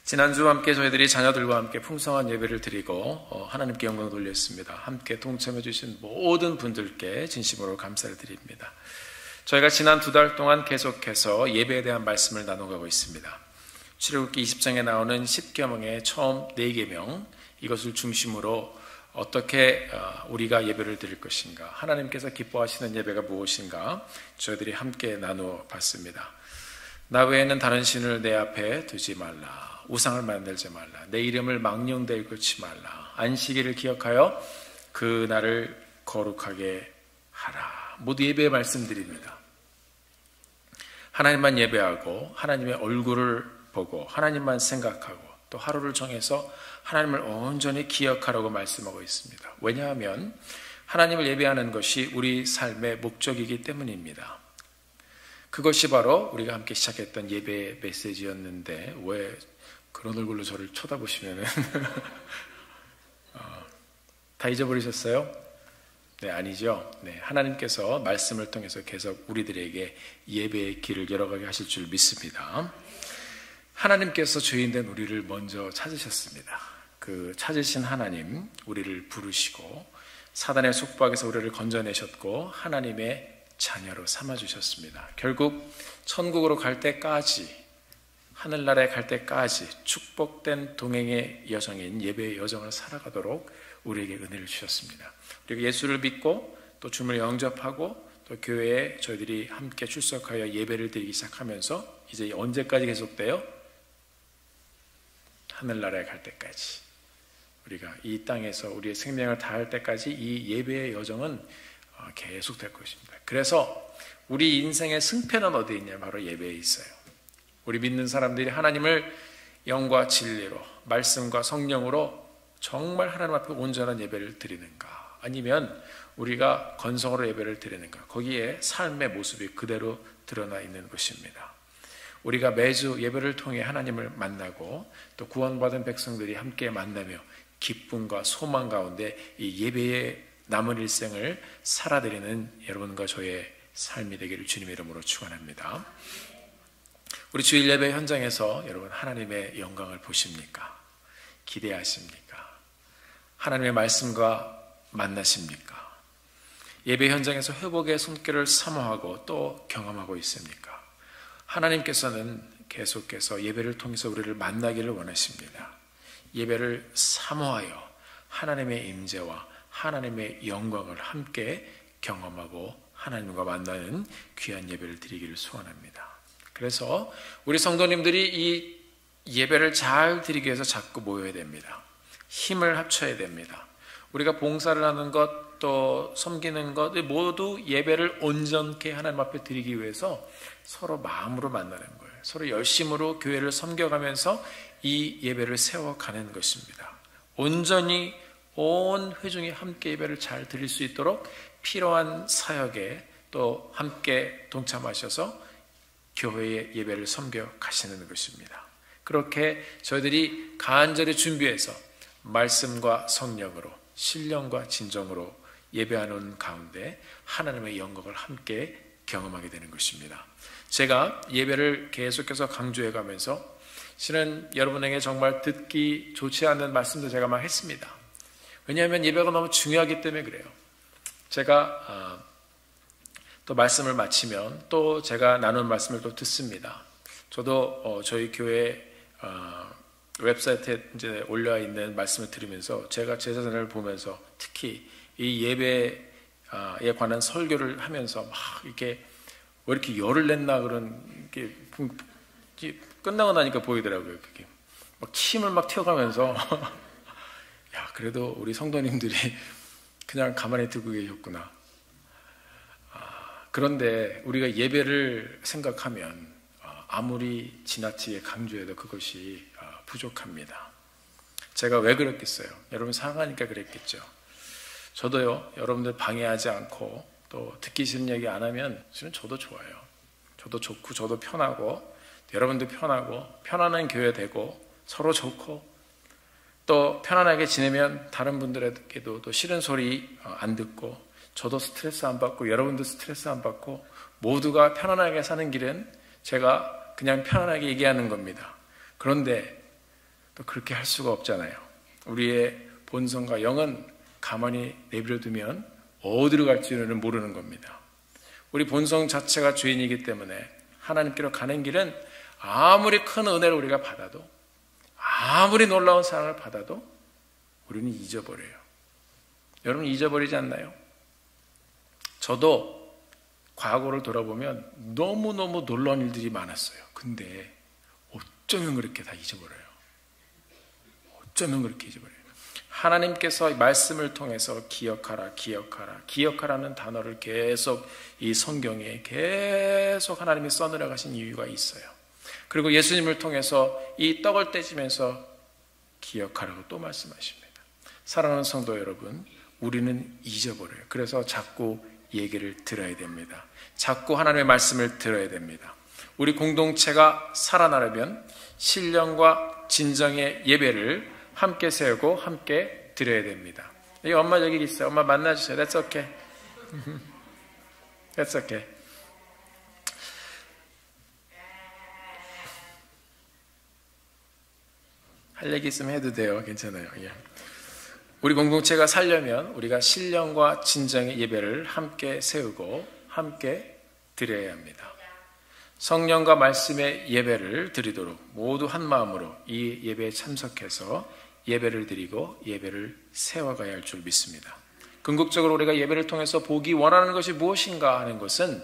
지난주와 함께 저희들이 자녀들과 함께 풍성한 예배를 드리고 하나님께 영광을 돌렸습니다. 함께 동참해 주신 모든 분들께 진심으로 감사를 드립니다. 저희가 지난 2달 동안 계속해서 예배에 대한 말씀을 나눠가고 있습니다. 출애굽기 20장에 나오는 10계명의 처음 4계명, 이것을 중심으로 어떻게 우리가 예배를 드릴 것인가, 하나님께서 기뻐하시는 예배가 무엇인가 저희들이 함께 나누어 봤습니다. 나 외에는 다른 신을 내 앞에 두지 말라, 우상을 만들지 말라, 내 이름을 망령되이 일컫지 말라, 안식일을 기억하여 그 날을 거룩하게 하라. 모두 예배의 말씀드립니다. 하나님만 예배하고 하나님의 얼굴을 보고 하나님만 생각하고 또 하루를 정해서 하나님을 온전히 기억하라고 말씀하고 있습니다. 왜냐하면 하나님을 예배하는 것이 우리 삶의 목적이기 때문입니다. 그것이 바로 우리가 함께 시작했던 예배의 메시지였는데 왜 그런 얼굴로 저를 쳐다보시면은 다 잊어버리셨어요? 네, 아니죠. 네, 하나님께서 말씀을 통해서 계속 우리들에게 예배의 길을 열어가게 하실 줄 믿습니다. 하나님께서 죄인된 우리를 먼저 찾으셨습니다. 그 찾으신 하나님, 우리를 부르시고 사단의 속박에서 우리를 건져내셨고 하나님의 자녀로 삼아주셨습니다. 결국 천국으로 갈 때까지, 하늘나라에 갈 때까지 축복된 동행의 여정인 예배의 여정을 살아가도록 우리에게 은혜를 주셨습니다. 우리가 예수를 믿고 또 주님을 영접하고 또 교회에 저희들이 함께 출석하여 예배를 드리기 시작하면서 이제 언제까지 계속돼요? 하늘나라에 갈 때까지, 우리가 이 땅에서 우리의 생명을 다할 때까지 이 예배의 여정은 계속될 것입니다. 그래서 우리 인생의 승패는 어디에 있냐? 바로 예배에 있어요. 우리 믿는 사람들이 하나님을 영과 진리로, 말씀과 성령으로 정말 하나님 앞에 온전한 예배를 드리는가, 아니면 우리가 건성으로 예배를 드리는가, 거기에 삶의 모습이 그대로 드러나 있는 것입니다. 우리가 매주 예배를 통해 하나님을 만나고 또 구원받은 백성들이 함께 만나며 기쁨과 소망 가운데 이 예배의 남은 일생을 살아드리는 여러분과 저의 삶이 되기를 주님의 이름으로 축원합니다. 우리 주일 예배 현장에서 여러분 하나님의 영광을 보십니까? 기대하십니까? 하나님의 말씀과 만나십니까? 예배 현장에서 회복의 손길을 사모하고 또 경험하고 있습니까? 하나님께서는 계속해서 예배를 통해서 우리를 만나기를 원하십니다. 예배를 사모하여 하나님의 임재와 하나님의 영광을 함께 경험하고 하나님과 만나는 귀한 예배를 드리기를 소원합니다. 그래서 우리 성도님들이 이 예배를 잘 드리기 위해서 자꾸 모여야 됩니다. 힘을 합쳐야 됩니다. 우리가 봉사를 하는 것, 또 섬기는 것 모두 예배를 온전케 하나님 앞에 드리기 위해서 서로 마음으로 만나는 거예요. 서로 열심으로 교회를 섬겨가면서 이 예배를 세워가는 것입니다. 온전히 온 회중이 함께 예배를 잘 드릴 수 있도록 필요한 사역에 또 함께 동참하셔서 교회의 예배를 섬겨 가시는 것입니다. 그렇게 저희들이 간절히 준비해서 말씀과 성령으로, 신령과 진정으로 예배하는 가운데 하나님의 영광을 함께 경험하게 되는 것입니다. 제가 예배를 계속해서 강조해 가면서 실은 여러분에게 정말 듣기 좋지 않는 말씀도 제가 막 했습니다. 왜냐하면 예배가 너무 중요하기 때문에 그래요. 제가 또 말씀을 마치면 또 제가 나눈 말씀을 또 듣습니다. 저도 저희 교회 웹사이트에 이제 올려 있는 말씀을 들으면서 제가 제 자신을 보면서 특히 이 예배에 관한 설교를 하면서 막 이렇게 왜 이렇게 열을 냈나 그런 게 끝나고 나니까 보이더라고요. 그게 막 침을 막 튀어가면서 야, 그래도 우리 성도님들이 그냥 가만히 듣고 계셨구나. 그런데 우리가 예배를 생각하면 아무리 지나치게 강조해도 그것이 부족합니다. 제가 왜 그랬겠어요? 여러분 사랑하니까 그랬겠죠. 저도요, 여러분들 방해하지 않고 또 듣기 싫은 얘기 안 하면 사실은 저도 좋아요. 저도 좋고 저도 편하고 여러분도 편하고 편안한 교회 되고 서로 좋고 또 편안하게 지내면 다른 분들에게도 또 싫은 소리 안 듣고 저도 스트레스 안 받고 여러분도 스트레스 안 받고 모두가 편안하게 사는 길은 제가 그냥 편안하게 얘기하는 겁니다. 그런데 또 그렇게 할 수가 없잖아요. 우리의 본성과 영은 가만히 내버려두면 어디로 갈지는 모르는 겁니다. 우리 본성 자체가 죄인이기 때문에 하나님께로 가는 길은 아무리 큰 은혜를 우리가 받아도, 아무리 놀라운 사랑을 받아도 우리는 잊어버려요. 여러분 잊어버리지 않나요? 저도 과거를 돌아보면 너무너무 놀라운 일들이 많았어요. 근데 어쩌면 그렇게 다 잊어버려요. 어쩌면 그렇게 잊어버려요. 하나님께서 말씀을 통해서 기억하라, 기억하라, 기억하라는 단어를 계속 이 성경에 계속 하나님이 써내려가신 이유가 있어요. 그리고 예수님을 통해서 이 떡을 떼지면서 기억하라고 또 말씀하십니다. 사랑하는 성도 여러분, 우리는 잊어버려요. 그래서 자꾸 얘기를 들어야 됩니다. 자꾸 하나님의 말씀을 들어야 됩니다. 우리 공동체가 살아나려면 신령과 진정의 예배를 함께 세우고 함께 드려야 됩니다. 여기 엄마 저기 있어요. 엄마 만나주세요. That's okay. That's okay. 할 얘기 있으면 해도 돼요. 괜찮아요. 예. 우리 공동체가 살려면 우리가 신령과 진정의 예배를 함께 세우고 함께 드려야 합니다. 성령과 말씀의 예배를 드리도록 모두 한 마음으로 이 예배에 참석해서 예배를 드리고 예배를 세워가야 할 줄 믿습니다. 궁극적으로 우리가 예배를 통해서 보기 원하는 것이 무엇인가 하는 것은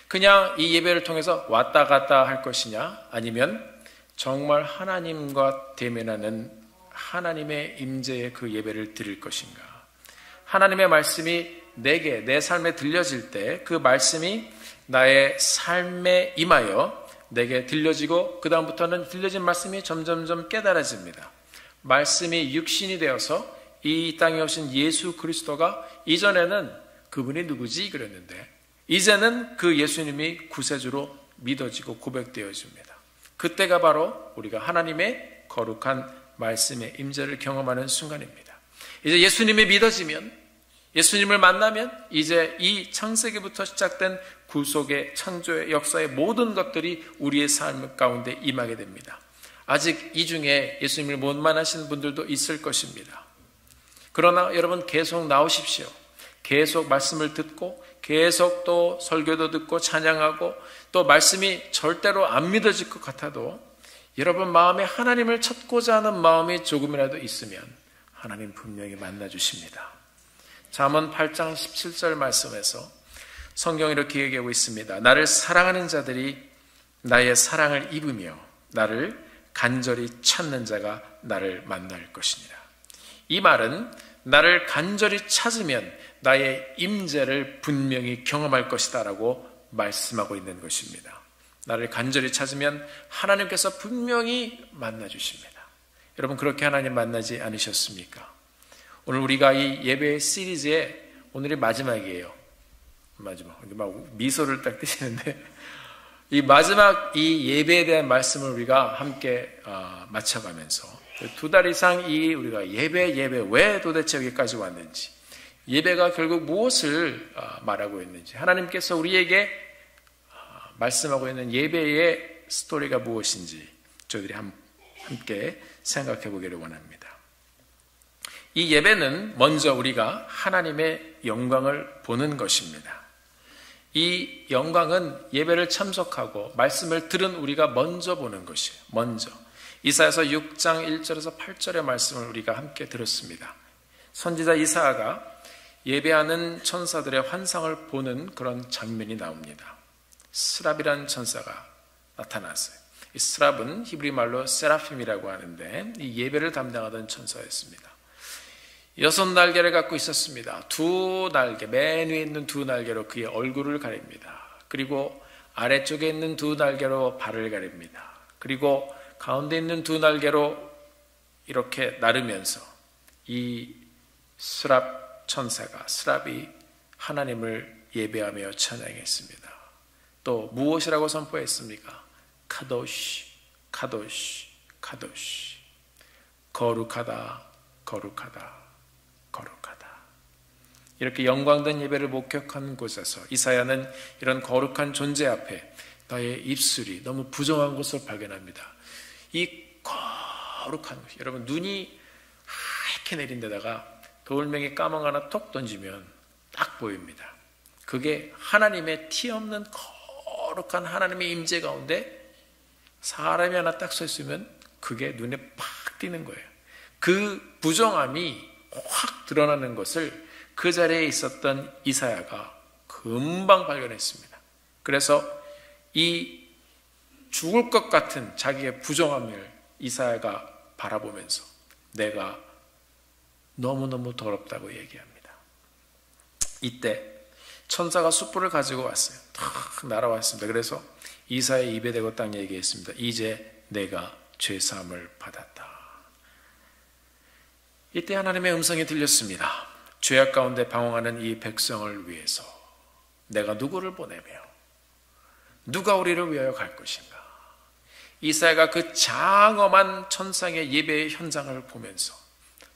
그냥 이 예배를 통해서 왔다 갔다 할 것이냐, 아니면 정말 하나님과 대면하는 하나님의 임재의 그 예배를 드릴 것인가. 하나님의 말씀이 내게 내 삶에 들려질 때 그 말씀이 나의 삶에 임하여 내게 들려지고 그 다음부터는 들려진 말씀이 점점점 깨달아집니다. 말씀이 육신이 되어서 이 땅에 오신 예수 그리스도가 이전에는 그분이 누구지 그랬는데 이제는 그 예수님이 구세주로 믿어지고 고백되어집니다. 그때가 바로 우리가 하나님의 거룩한 말씀의 임재를 경험하는 순간입니다. 이제 예수님이 믿어지면, 예수님을 만나면 이제 이 창세기부터 시작된 구속의 창조의 역사의 모든 것들이 우리의 삶 가운데 임하게 됩니다. 아직 이 중에 예수님을 못 만나시는 분들도 있을 것입니다. 그러나 여러분 계속 나오십시오. 계속 말씀을 듣고 계속 또 설교도 듣고 찬양하고 또 말씀이 절대로 안 믿어질 것 같아도 여러분 마음에 하나님을 찾고자 하는 마음이 조금이라도 있으면 하나님 분명히 만나주십니다. 잠언 8장 17절 말씀에서 성경이 이렇게 얘기하고 있습니다. 나를 사랑하는 자들이 나의 사랑을 입으며 나를 간절히 찾는 자가 나를 만날 것이니라. 이 말은 나를 간절히 찾으면 나의 임재를 분명히 경험할 것이다 라고 말씀하고 있는 것입니다. 나를 간절히 찾으면 하나님께서 분명히 만나주십니다. 여러분 그렇게 하나님 만나지 않으셨습니까? 오늘 우리가 이 예배 시리즈의 오늘이 마지막이에요. 마지막. 막 미소를 딱 띄시는데 이 마지막 이 예배에 대한 말씀을 우리가 함께 맞춰가면서 2달 이상 이 우리가 예배 왜 도대체 여기까지 왔는지, 예배가 결국 무엇을 말하고 있는지, 하나님께서 우리에게 말씀하고 있는 예배의 스토리가 무엇인지 저희들이 함께 생각해 보기를 원합니다. 이 예배는 먼저 우리가 하나님의 영광을 보는 것입니다. 이 영광은 예배를 참석하고 말씀을 들은 우리가 먼저 보는 것이에요. 먼저. 이사야서 6장 1절에서 8절의 말씀을 우리가 함께 들었습니다. 선지자 이사야가 예배하는 천사들의 환상을 보는 그런 장면이 나옵니다. 스랍이라는 천사가 나타났어요. 이 스랍은 히브리 말로 세라핌이라고 하는데 이 예배를 담당하던 천사였습니다. 6날개를 갖고 있었습니다. 2날개, 맨 위에 있는 2날개로 그의 얼굴을 가립니다. 그리고 아래쪽에 있는 2날개로 발을 가립니다. 그리고 가운데 있는 2날개로 이렇게 나르면서 이 스랍 천사가, 스랍이 하나님을 예배하며 찬양했습니다. 또 무엇이라고 선포했습니까? 카도시, 카도시, 카도시. 거룩하다, 거룩하다, 거룩하다. 이렇게 영광된 예배를 목격한 곳에서 이사야는 이런 거룩한 존재 앞에 나의 입술이 너무 부정한 것을 발견합니다. 이 거룩한 것이. 여러분, 눈이 하얗게 내린 데다가 돌멩이 까만 거 하나 톡 던지면 딱 보입니다. 그게 하나님의 티 없는 거룩한 하나님의 임재 가운데 사람이 하나 딱 서 있으면 그게 눈에 팍 띄는 거예요. 그 부정함이 확 드러나는 것을 그 자리에 있었던 이사야가 금방 발견했습니다. 그래서 이 죽을 것 같은 자기의 부정함을 이사야가 바라보면서 내가 너무너무 더럽다고 얘기합니다. 이때 천사가 숯불을 가지고 왔어요. 탁 날아왔습니다. 그래서 이사야의 입에 대고 딱 얘기했습니다. 이제 내가 죄사함을 받았다. 이때 하나님의 음성이 들렸습니다. 죄악 가운데 방황하는 이 백성을 위해서 내가 누구를 보내며 누가 우리를 위하여 갈 것인가. 이사야가 그 장엄한 천상의 예배의 현장을 보면서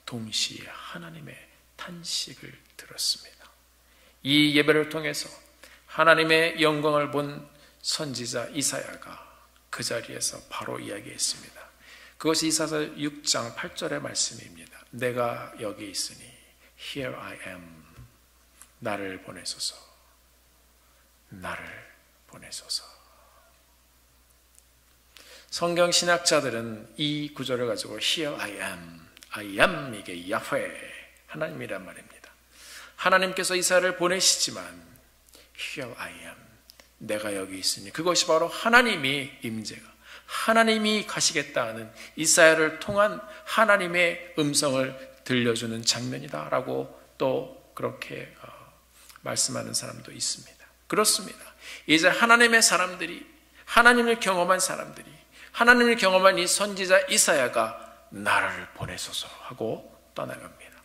동시에 하나님의 탄식을 들었습니다. 이 예배를 통해서 하나님의 영광을 본 선지자 이사야가 그 자리에서 바로 이야기했습니다. 그것이 이사야 6장 8절의 말씀입니다. 내가 여기 있으니 Here I am. 나를 보내소서. 나를 보내소서. 성경 신학자들은 이 구절을 가지고 Here I am, I am 이게 야훼 하나님이란 말입니다. 하나님께서 이사야를 보내시지만 Here I am, 내가 여기 있으니 그것이 바로 하나님이 임재가 하나님이 가시겠다 하는 이사야를 통한 하나님의 음성을 들려주는 장면이다라고 또 그렇게 말씀하는 사람도 있습니다. 그렇습니다. 이제 하나님의 사람들이 하나님을 경험한 사람들이 하나님을 경험한 이 선지자 이사야가 나를 보내소서 하고 떠나갑니다.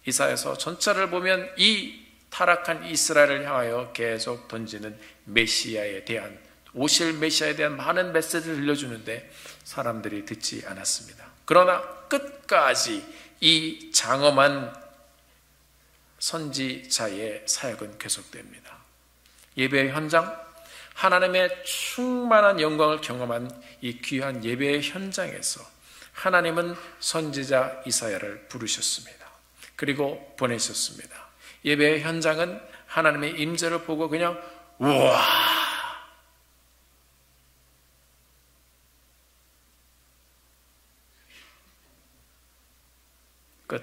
이사야서 전체를 보면 이 타락한 이스라엘을 향하여 계속 던지는 메시아에 대한 오실 메시아에 대한 많은 메시지를 들려주는데 사람들이 듣지 않았습니다. 그러나 끝까지 이 장엄한 선지자의 사역은 계속됩니다. 예배의 현장, 하나님의 충만한 영광을 경험한 이 귀한 예배의 현장에서 하나님은 선지자 이사야를 부르셨습니다. 그리고 보내셨습니다. 예배의 현장은 하나님의 임재를 보고 그냥 우와! 끝.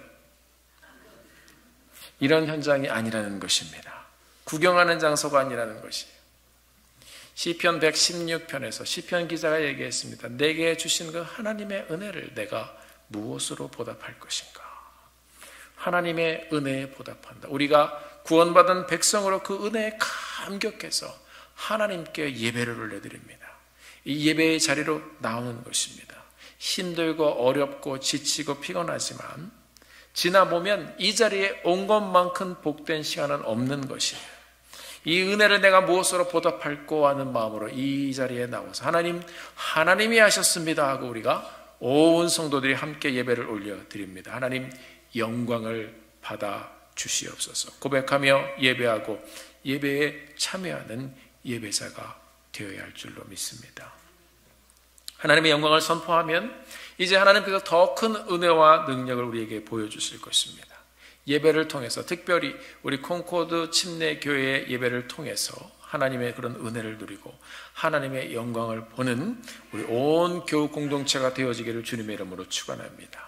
이런 현장이 아니라는 것입니다. 구경하는 장소가 아니라는 것이에요. 시편 116편에서 시편 기자가 얘기했습니다. 내게 주신 그 하나님의 은혜를 내가 무엇으로 보답할 것인가? 하나님의 은혜에 보답한다. 우리가 구원받은 백성으로 그 은혜에 감격해서 하나님께 예배를 올려드립니다. 이 예배의 자리로 나오는 것입니다. 힘들고 어렵고 지치고 피곤하지만 지나보면 이 자리에 온 것만큼 복된 시간은 없는 것이에요. 이 은혜를 내가 무엇으로 보답할꼬 하는 마음으로 이 자리에 나와서 하나님이 하셨습니다 하고 우리가 온 성도들이 함께 예배를 올려드립니다. 하나님 영광을 받아 주시옵소서. 고백하며 예배하고 예배에 참여하는 예배자가 되어야 할 줄로 믿습니다. 하나님의 영광을 선포하면 이제 하나님께서 더 큰 은혜와 능력을 우리에게 보여주실 것입니다. 예배를 통해서 특별히 우리 콩코드 침례교회의 예배를 통해서 하나님의 그런 은혜를 누리고 하나님의 영광을 보는 우리 온 교우 공동체가 되어지기를 주님의 이름으로 축원합니다.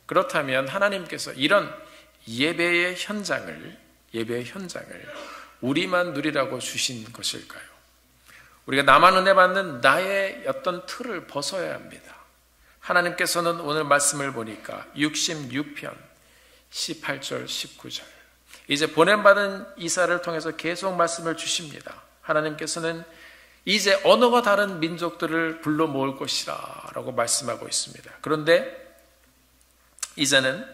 그렇다면 하나님께서 이런 예배의 현장을 우리만 누리라고 주신 것일까요? 우리가 나만 은혜 받는 나의 어떤 틀을 벗어야 합니다. 하나님께서는 오늘 말씀을 보니까 66편 18절 19절 이제 보냄받은 이사를 통해서 계속 말씀을 주십니다. 하나님께서는 이제 언어가 다른 민족들을 불러 모을 것이라 라고 말씀하고 있습니다. 그런데 이제는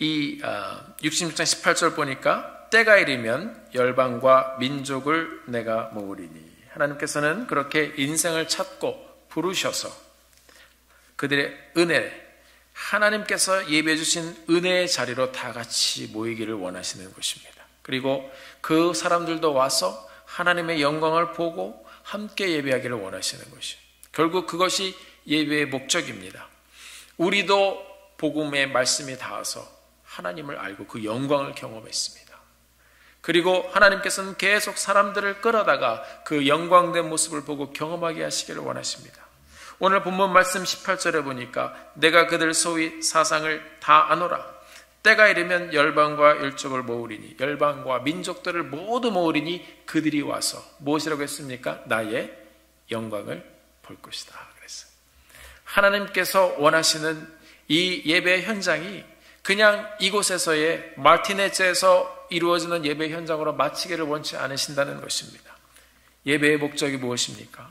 이 66장 18절 보니까 때가 이르면 열방과 민족을 내가 모으리니 하나님께서는 그렇게 인생을 찾고 부르셔서 그들의 은혜 하나님께서 예배해 주신 은혜의 자리로 다 같이 모이기를 원하시는 것입니다. 그리고 그 사람들도 와서 하나님의 영광을 보고 함께 예배하기를 원하시는 것이에요. 결국 그것이 예배의 목적입니다. 우리도 복음의 말씀이 닿아서 하나님을 알고 그 영광을 경험했습니다. 그리고 하나님께서는 계속 사람들을 끌어다가 그 영광된 모습을 보고 경험하게 하시기를 원하십니다. 오늘 본문 말씀 18절에 보니까 내가 그들 소위 사상을 다 아노라. 때가 이르면 열방과 율족을 모으리니 열방과 민족들을 모두 모으리니 그들이 와서 무엇이라고 했습니까? 나의 영광을 볼 것이다 그랬어요. 하나님께서 원하시는 이 예배 현장이 그냥 이곳에서의 마르티네즈에서 이루어지는 예배 현장으로 마치기를 원치 않으신다는 것입니다. 예배의 목적이 무엇입니까?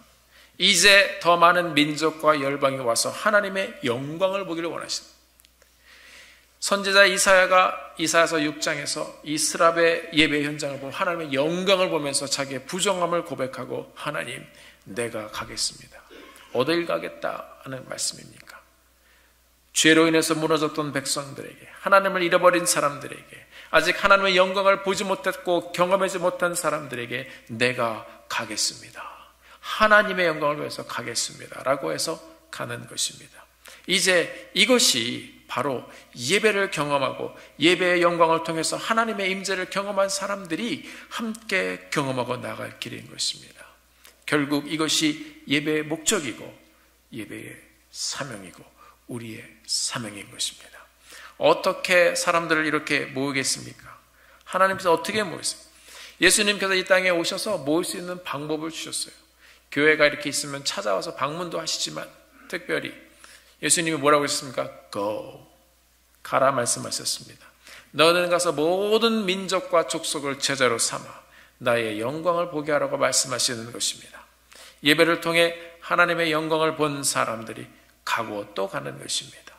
이제 더 많은 민족과 열방이 와서 하나님의 영광을 보기를 원하십니다. 선지자 이사야가 이사야서 6장에서 이 스랍의 예배 현장을 보고 하나님의 영광을 보면서 자기의 부정함을 고백하고 하나님 내가 가겠습니다. 어딜 가겠다 하는 말씀입니까? 죄로 인해서 무너졌던 백성들에게, 하나님을 잃어버린 사람들에게, 아직 하나님의 영광을 보지 못했고 경험하지 못한 사람들에게 내가 가겠습니다. 하나님의 영광을 위해서 가겠습니다 라고 해서 가는 것입니다. 이제 이것이 바로 예배를 경험하고 예배의 영광을 통해서 하나님의 임재를 경험한 사람들이 함께 경험하고 나갈 길인 것입니다. 결국 이것이 예배의 목적이고 예배의 사명이고 우리의 사명인 것입니다. 어떻게 사람들을 이렇게 모으겠습니까? 하나님께서 어떻게 모으겠습니까? 예수님께서 이 땅에 오셔서 모을 수 있는 방법을 주셨어요. 교회가 이렇게 있으면 찾아와서 방문도 하시지만 특별히 예수님이 뭐라고 하셨습니까? Go, 가라 말씀하셨습니다. 너는 가서 모든 민족과 족속을 제자로 삼아 나의 영광을 보게 하라고 말씀하시는 것입니다. 예배를 통해 하나님의 영광을 본 사람들이 가고 또 가는 것입니다.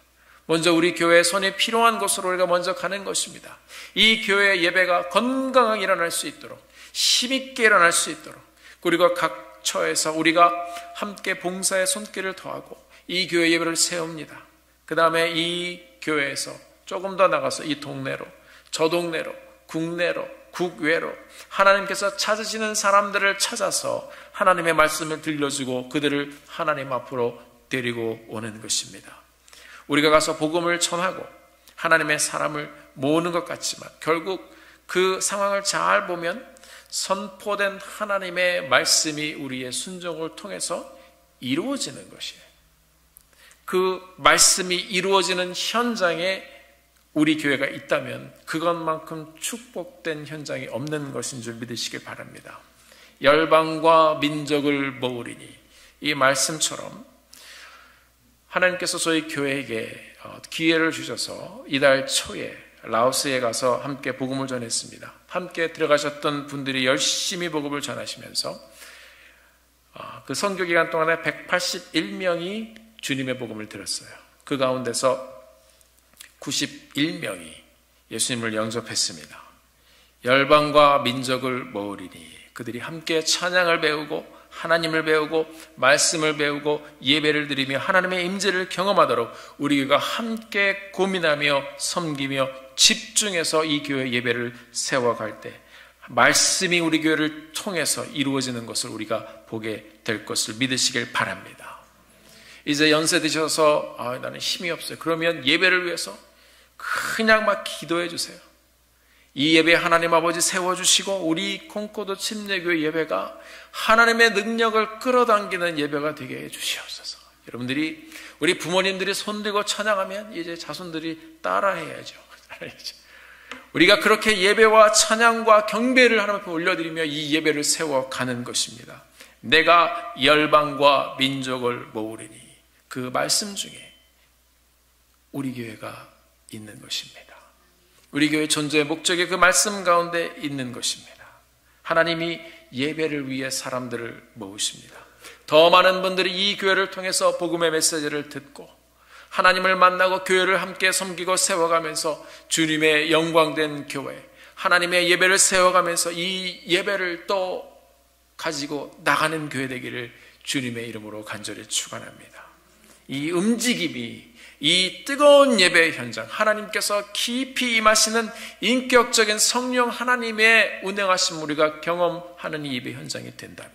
먼저 우리 교회에 손이 필요한 곳으로 우리가 먼저 가는 것입니다. 이 교회의 예배가 건강하게 일어날 수 있도록, 힘있게 일어날 수 있도록, 그리고 각 처에서 우리가 함께 봉사의 손길을 더하고 이 교회 예배를 세웁니다. 그 다음에 이 교회에서 조금 더 나가서 이 동네로, 저 동네로, 국내로, 국외로 하나님께서 찾으시는 사람들을 찾아서 하나님의 말씀을 들려주고 그들을 하나님 앞으로 데리고 오는 것입니다. 우리가 가서 복음을 전하고 하나님의 사람을 모으는 것 같지만 결국 그 상황을 잘 보면 선포된 하나님의 말씀이 우리의 순종을 통해서 이루어지는 것이에요. 그 말씀이 이루어지는 현장에 우리 교회가 있다면 그것만큼 축복된 현장이 없는 것인 줄 믿으시길 바랍니다. 열방과 민족을 모으리니 이 말씀처럼 하나님께서 저희 교회에게 기회를 주셔서 이달 초에 라오스에 가서 함께 복음을 전했습니다. 함께 들어가셨던 분들이 열심히 복음을 전하시면서 그 선교 기간 동안에 181명이 주님의 복음을 들었어요. 그 가운데서 91명이 예수님을 영접했습니다. 열방과 민족을 모으리니 그들이 함께 찬양을 배우고 하나님을 배우고 말씀을 배우고 예배를 드리며 하나님의 임재를 경험하도록 우리 교회가 함께 고민하며 섬기며 집중해서 이 교회 예배를 세워갈 때 말씀이 우리 교회를 통해서 이루어지는 것을 우리가 보게 될 것을 믿으시길 바랍니다. 이제 연세 드셔서 나는 힘이 없어요. 그러면 예배를 위해서 그냥 막 기도해 주세요. 이 예배 하나님 아버지 세워주시고 우리 콩코드 침례교회 예배가 하나님의 능력을 끌어당기는 예배가 되게 해주시옵소서. 여러분들이 우리 부모님들이 손들고 찬양하면 이제 자손들이 따라해야죠. 우리가 그렇게 예배와 찬양과 경배를 하나님 앞에 올려드리며 이 예배를 세워가는 것입니다. 내가 열방과 민족을 모으리니 그 말씀 중에 우리 교회가 있는 것입니다. 우리 교회 존재의 목적이 그 말씀 가운데 있는 것입니다. 하나님이 예배를 위해 사람들을 모으십니다. 더 많은 분들이 이 교회를 통해서 복음의 메시지를 듣고 하나님을 만나고 교회를 함께 섬기고 세워가면서 주님의 영광된 교회, 하나님의 예배를 세워가면서 이 예배를 또 가지고 나가는 교회 되기를 주님의 이름으로 간절히 축원합니다. 이 움직임이 이 뜨거운 예배의 현장, 하나님께서 깊이 임하시는 인격적인 성령 하나님의 운행하심 우리가 경험하는 이 예배 현장이 된다면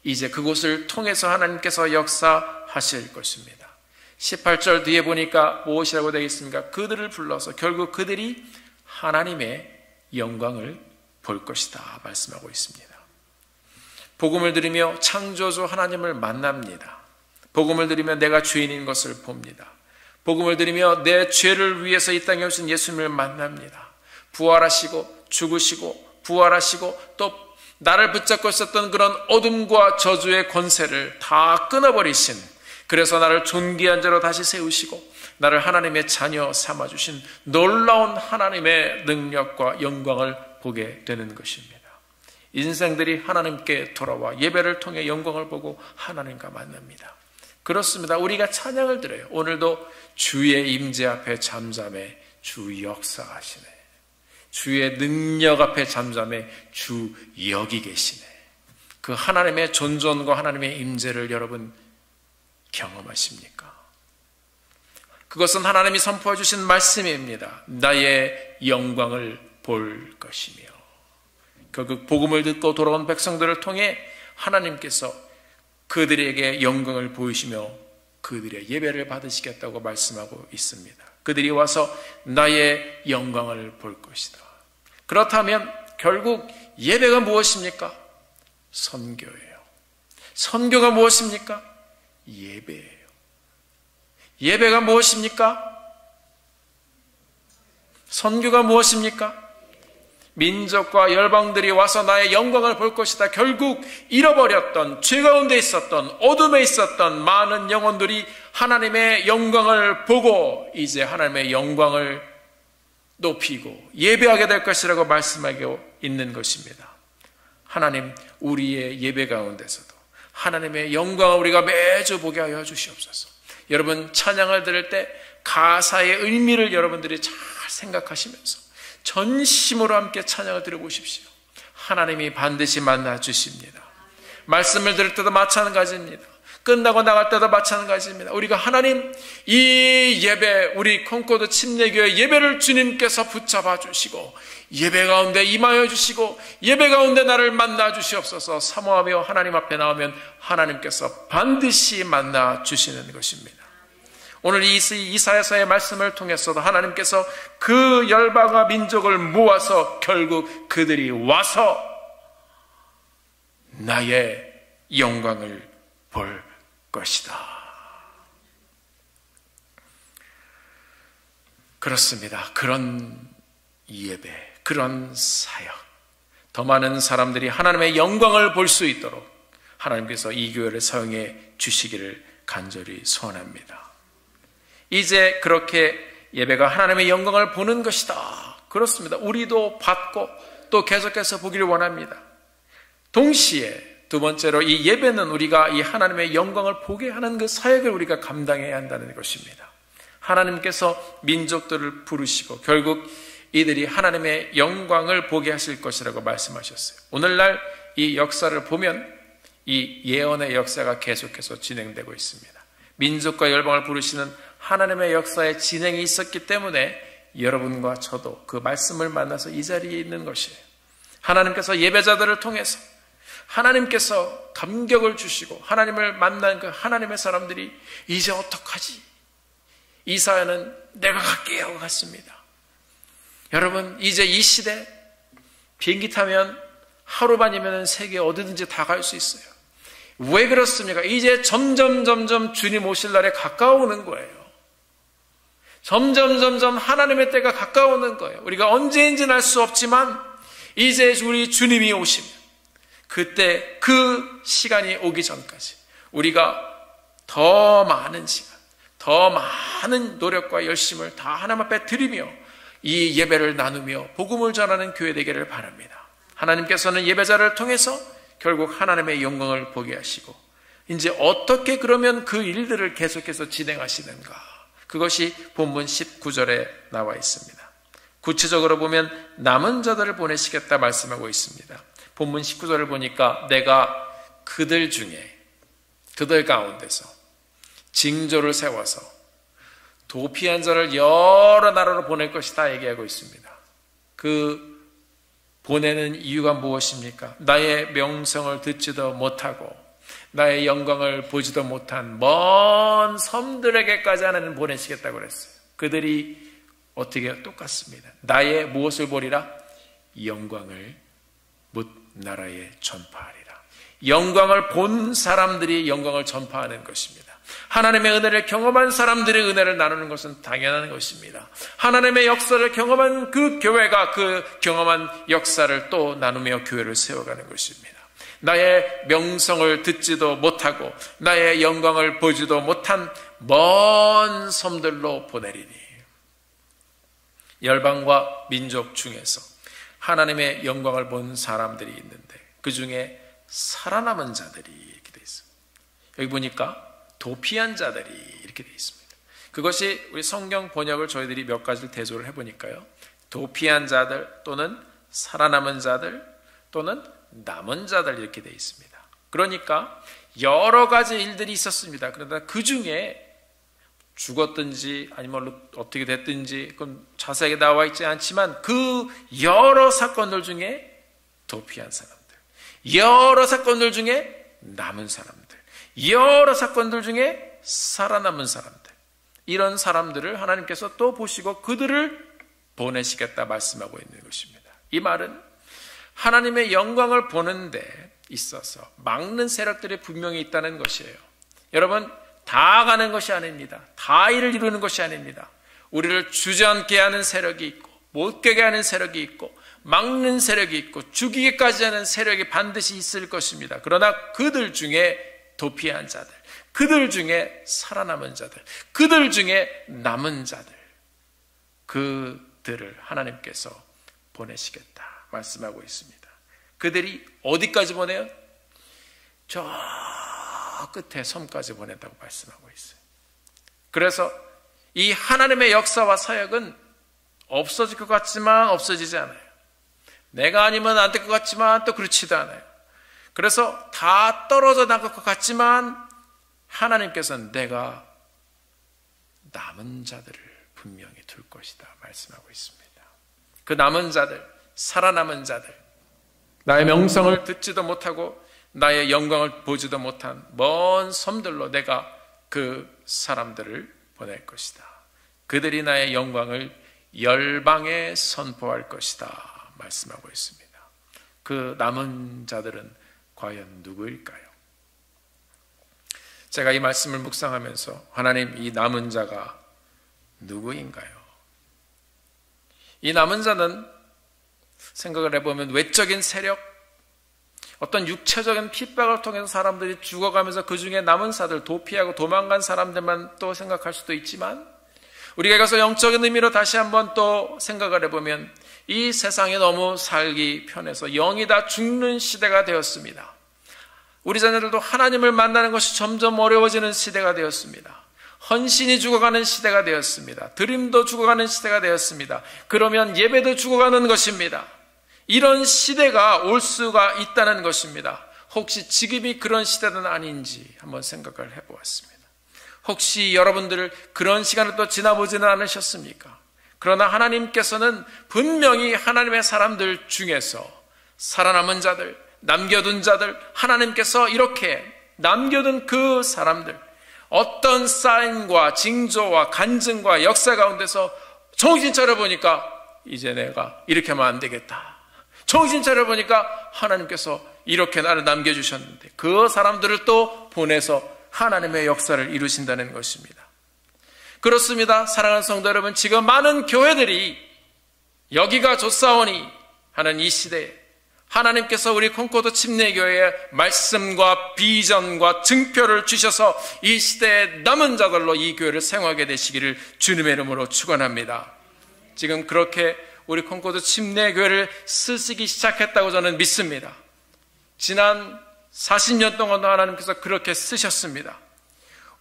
이제 그곳을 통해서 하나님께서 역사하실 것입니다. 18절 뒤에 보니까 무엇이라고 되겠습니까? 그들을 불러서 결국 그들이 하나님의 영광을 볼 것이다 말씀하고 있습니다. 복음을 들으며 창조주 하나님을 만납니다. 복음을 들으며 내가 죄인인 것을 봅니다. 복음을 들으며 내 죄를 위해서 이 땅에 오신 예수님을 만납니다. 부활하시고 죽으시고 부활하시고 또 나를 붙잡고 있었던 그런 어둠과 저주의 권세를 다 끊어버리신, 그래서 나를 존귀한 자로 다시 세우시고 나를 하나님의 자녀 삼아주신 놀라운 하나님의 능력과 영광을 보게 되는 것입니다. 인생들이 하나님께 돌아와 예배를 통해 영광을 보고 하나님과 만납니다. 그렇습니다. 우리가 찬양을 드려요. 오늘도 주의 임재 앞에 잠잠해 주 역사하시네. 주의 능력 앞에 잠잠해 주 여기 계시네. 그 하나님의 존존과 하나님의 임재를 여러분 경험하십니까? 그것은 하나님이 선포해 주신 말씀입니다. 나의 영광을 볼 것이며, 결국 복음을 듣고 돌아온 백성들을 통해 하나님께서 그들에게 영광을 보이시며 그들의 예배를 받으시겠다고 말씀하고 있습니다. 그들이 와서 나의 영광을 볼 것이다. 그렇다면 결국 예배가 무엇입니까? 선교예요. 선교가 무엇입니까? 예배예요. 예배가 무엇입니까? 선교가 무엇입니까? 민족과 열방들이 와서 나의 영광을 볼 것이다. 결국 잃어버렸던, 죄 가운데 있었던, 어둠에 있었던 많은 영혼들이 하나님의 영광을 보고 이제 하나님의 영광을 높이고 예배하게 될 것이라고 말씀하고 있는 것입니다. 하나님, 우리의 예배 가운데서도 하나님의 영광을 우리가 매주 보게 하여 주시옵소서. 여러분, 찬양을 들을 때 가사의 의미를 여러분들이 잘 생각하시면서 전심으로 함께 찬양을 드려보십시오. 하나님이 반드시 만나 주십니다. 말씀을 들을 때도 마찬가지입니다. 끝나고 나갈 때도 마찬가지입니다. 우리가 하나님, 이 예배, 우리 콩코드 침례교회 예배를 주님께서 붙잡아 주시고 예배 가운데 임하여 주시고 예배 가운데 나를 만나 주시옵소서. 사모하며 하나님 앞에 나오면 하나님께서 반드시 만나 주시는 것입니다. 오늘 이 이사야서의 말씀을 통해서도 하나님께서 그 열방과 민족을 모아서 결국 그들이 와서 나의 영광을 볼 것이다. 그렇습니다. 그런 예배, 그런 사역, 더 많은 사람들이 하나님의 영광을 볼 수 있도록 하나님께서 이 교회를 사용해 주시기를 간절히 소원합니다. 이제 그렇게 예배가 하나님의 영광을 보는 것이다. 그렇습니다. 우리도 받고 또 계속해서 보기를 원합니다. 동시에 두 번째로 이 예배는 우리가 이 하나님의 영광을 보게 하는 그 사역을 우리가 감당해야 한다는 것입니다. 하나님께서 민족들을 부르시고 결국 이들이 하나님의 영광을 보게 하실 것이라고 말씀하셨어요. 오늘날 이 역사를 보면 이 예언의 역사가 계속해서 진행되고 있습니다. 민족과 열방을 부르시는 하나님의 역사의 진행이 있었기 때문에 여러분과 저도 그 말씀을 만나서 이 자리에 있는 것이에요. 하나님께서 예배자들을 통해서 하나님께서 감격을 주시고 하나님을 만난 그 하나님의 사람들이 이제 어떡하지? 이사야는 내가 갈게 하고 갔습니다. 여러분, 이제 이 시대 비행기 타면 하루 반이면 세계 어디든지 다 갈 수 있어요. 왜 그렇습니까? 이제 점점 주님 오실 날에 가까워오는 거예요. 점점 하나님의 때가 가까워오는 거예요. 우리가 언제인지는 알 수 없지만 이제 우리 주님이 오시면 그때 그 시간이 오기 전까지 우리가 더 많은 시간, 더 많은 노력과 열심을 다 하나님 앞에 드리며 이 예배를 나누며 복음을 전하는 교회 되기를 바랍니다. 하나님께서는 예배자를 통해서 결국 하나님의 영광을 보게 하시고 이제 어떻게 그러면 그 일들을 계속해서 진행하시는가? 그것이 본문 19절에 나와 있습니다. 구체적으로 보면 남은 자들을 보내시겠다 말씀하고 있습니다. 본문 19절을 보니까 내가 그들 중에, 그들 가운데서 징조를 세워서 도피한 자를 여러 나라로 보낼 것이다 얘기하고 있습니다. 그 보내는 이유가 무엇입니까? 나의 명성을 듣지도 못하고 나의 영광을 보지도 못한 먼 섬들에게까지 하나님 보내시겠다고 그랬어요. 그들이 어떻게 똑같습니다. 나의 무엇을 보리라? 영광을 뭇 나라에 전파하리라. 영광을 본 사람들이 영광을 전파하는 것입니다. 하나님의 은혜를 경험한 사람들의 은혜를 나누는 것은 당연한 것입니다. 하나님의 역사를 경험한 그 교회가 그 경험한 역사를 또 나누며 교회를 세워가는 것입니다. 나의 명성을 듣지도 못하고 나의 영광을 보지도 못한 먼 섬들로 보내리니, 열방과 민족 중에서 하나님의 영광을 본 사람들이 있는데 그 중에 살아남은 자들이 이렇게 되어 있습니다. 여기 보니까 도피한 자들이 이렇게 되어 있습니다. 그것이 우리 성경 번역을 저희들이 몇 가지를 대조를 해보니까요, 도피한 자들 또는 살아남은 자들 또는 남은 자들 이렇게 되어 있습니다. 그러니까 여러 가지 일들이 있었습니다. 그러나 그 중에 죽었든지 아니면 어떻게 됐든지 그건 자세하게 나와 있지 않지만 그 여러 사건들 중에 도피한 사람들, 여러 사건들 중에 남은 사람들, 여러 사건들 중에 살아남은 사람들, 이런 사람들을 하나님께서 또 보시고 그들을 보내시겠다 말씀하고 있는 것입니다. 이 말은 하나님의 영광을 보는 데 있어서 막는 세력들이 분명히 있다는 것이에요. 여러분, 다 가는 것이 아닙니다. 다 일을 이루는 것이 아닙니다. 우리를 주저앉게 하는 세력이 있고 못 가게 하는 세력이 있고 막는 세력이 있고 죽이기까지 하는 세력이 반드시 있을 것입니다. 그러나 그들 중에 도피한 자들, 그들 중에 살아남은 자들, 그들 중에 남은 자들, 그들을 하나님께서 보내시겠다 말씀하고 있습니다. 그들이 어디까지 보내요? 저 끝에 섬까지 보낸다고 말씀하고 있어요. 그래서 이 하나님의 역사와 사역은 없어질 것 같지만 없어지지 않아요. 내가 아니면 안 될 것 같지만 또 그렇지도 않아요. 그래서 다 떨어져 나갈 것 같지만 하나님께서는 내가 남은 자들을 분명히 둘 것이다 말씀하고 있습니다. 그 남은 자들, 살아남은 자들, 나의 명성을 듣지도 못하고 나의 영광을 보지도 못한 먼 섬들로 내가 그 사람들을 보낼 것이다. 그들이 나의 영광을 열방에 선포할 것이다 말씀하고 있습니다. 그 남은 자들은 과연 누구일까요? 제가 이 말씀을 묵상하면서 하나님, 이 남은 자가 누구인가요? 이 남은 자는 생각을 해보면 외적인 세력, 어떤 육체적인 핍박을 통해서 사람들이 죽어가면서 그 중에 남은 사들, 도피하고 도망간 사람들만 또 생각할 수도 있지만, 우리가 이것을 영적인 의미로 다시 한번 또 생각을 해보면 이 세상에 너무 살기 편해서 영이 다 죽는 시대가 되었습니다. 우리 자녀들도 하나님을 만나는 것이 점점 어려워지는 시대가 되었습니다. 헌신이 죽어가는 시대가 되었습니다. 드림도 죽어가는 시대가 되었습니다. 그러면 예배도 죽어가는 것입니다. 이런 시대가 올 수가 있다는 것입니다. 혹시 지금이 그런 시대는 아닌지 한번 생각을 해보았습니다. 혹시 여러분들 그런 시간을 또 지나보지는 않으셨습니까? 그러나 하나님께서는 분명히 하나님의 사람들 중에서 살아남은 자들, 남겨둔 자들, 하나님께서 이렇게 남겨둔 그 사람들, 어떤 사인과 징조와 간증과 역사 가운데서 정신 차려보니까 이제 내가 이렇게 하면 안 되겠다. 정신 차려보니까 하나님께서 이렇게 나를 남겨주셨는데 그 사람들을 또 보내서 하나님의 역사를 이루신다는 것입니다. 그렇습니다. 사랑하는 성도 여러분, 지금 많은 교회들이 여기가 좋사오니 하는 이 시대에 하나님께서 우리 콩코드 침례교회에 말씀과 비전과 증표를 주셔서 이 시대의 남은 자들로 이 교회를 생활하게 되시기를 주님의 이름으로 축원합니다. 지금 그렇게 우리 콩코드 침례교회를 쓰시기 시작했다고 저는 믿습니다. 지난 40년 동안도 하나님께서 그렇게 쓰셨습니다.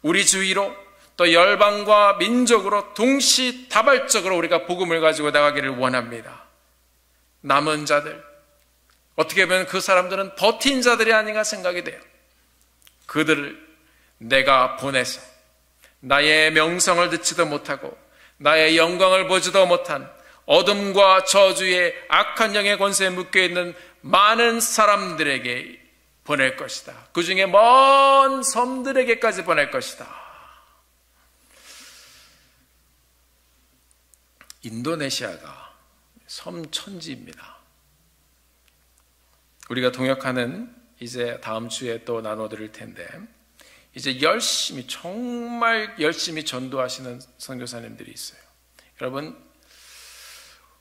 우리 주위로 또 열방과 민족으로 동시다발적으로 우리가 복음을 가지고 나가기를 원합니다. 남은 자들, 어떻게 보면 그 사람들은 버틴 자들이 아닌가 생각이 돼요. 그들을 내가 보내서 나의 명성을 듣지도 못하고 나의 영광을 보지도 못한 어둠과 저주의 악한 영의 권세에 묶여있는 많은 사람들에게 보낼 것이다. 그 중에 먼 섬들에게까지 보낼 것이다. 인도네시아가 섬 천지입니다. 우리가 동역하는 이제 다음 주에 또 나눠드릴 텐데, 이제 열심히, 정말 열심히 전도하시는 선교사님들이 있어요. 여러분,